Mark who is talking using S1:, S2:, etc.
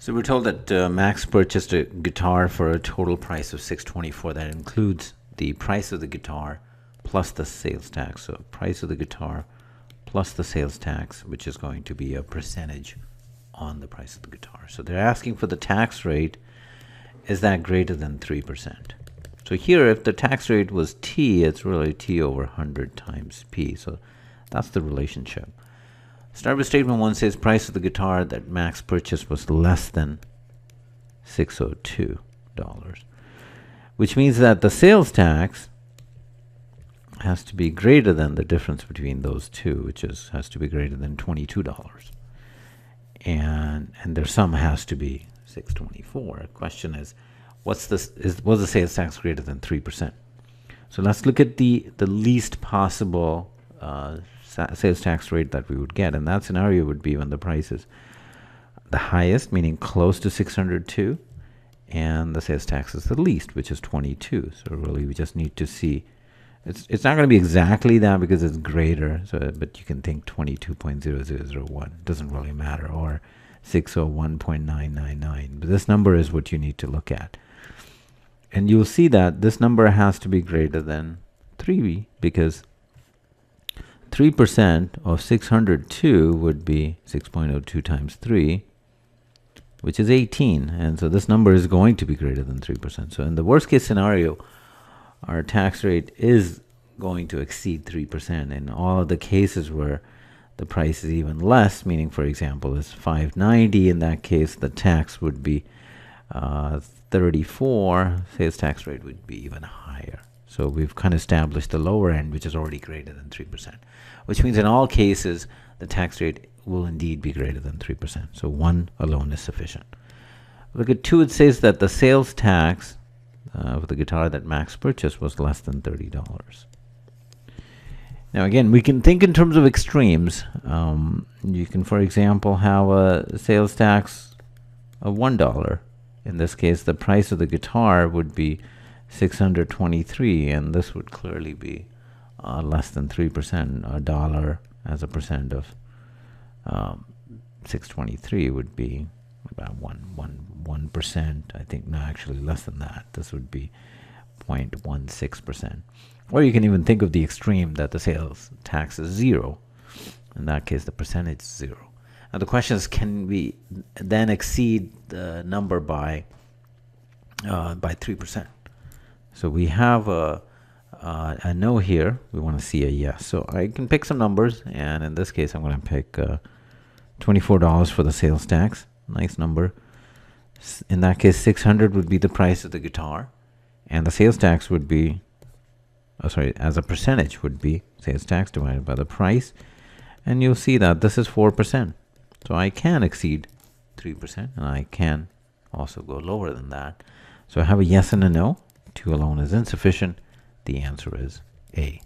S1: So we're told that Max purchased a guitar for a total price of $624. That includes the price of the guitar plus the sales tax. So price of the guitar plus the sales tax, which is going to be a percentage on the price of the guitar. So they're asking for the tax rate. Is that greater than 3%? So here, if the tax rate was T, it's really T over 100 times P. So that's the relationship. Start with statement 1 says price of the guitar that Max purchased was less than $602, which means that the sales tax has to be greater than the difference between those two, which has to be greater than $22. And their sum has to be $624. The question is, was the sales tax greater than 3%? So let's look at the least possible sales tax rate that we would get, and that scenario would be when the price is the highest, meaning close to 602, and the sales tax is the least, which is 22. So really we just need to see, it's not going to be exactly that because it's greater, so but you can think 22.0001, doesn't really matter, or 601.999, but this number is what you need to look at. And you'll see that this number has to be greater than 3, because 3% of 602 would be 6.02 times 3, which is 18. And so this number is going to be greater than 3%. So in the worst case scenario, our tax rate is going to exceed 3%. In all of the cases where the price is even less, meaning, for example, is $590, in that case, the tax would be 34, sales tax rate would be even higher. So we've kind of established the lower end, which is already greater than 3%, which means in all cases, the tax rate will indeed be greater than 3%. So 1 alone is sufficient. Look at 2, it says that the sales tax for the guitar that Max purchased was less than $30. Now again, we can think in terms of extremes. You can, for example, have a sales tax of $1. In this case, the price of the guitar would be $623, and this would clearly be less than 3%. A dollar as a percent of 623 would be about 1%. I think, no, actually less than that. This would be 0.16%. Or you can even think of the extreme that the sales tax is 0. In that case, the percentage is 0. Now the question is, can we then exceed the number by 3%? So we have a no here. We want to see a yes. So I can pick some numbers, and in this case, I'm going to pick $24 for the sales tax. Nice number. In that case, 600 would be the price of the guitar, and the sales tax would be, as a percentage would be sales tax divided by the price, and you'll see that this is 4%. So I can exceed 3%, and I can also go lower than that. So I have a yes and a no. 2 alone is insufficient. The answer is A.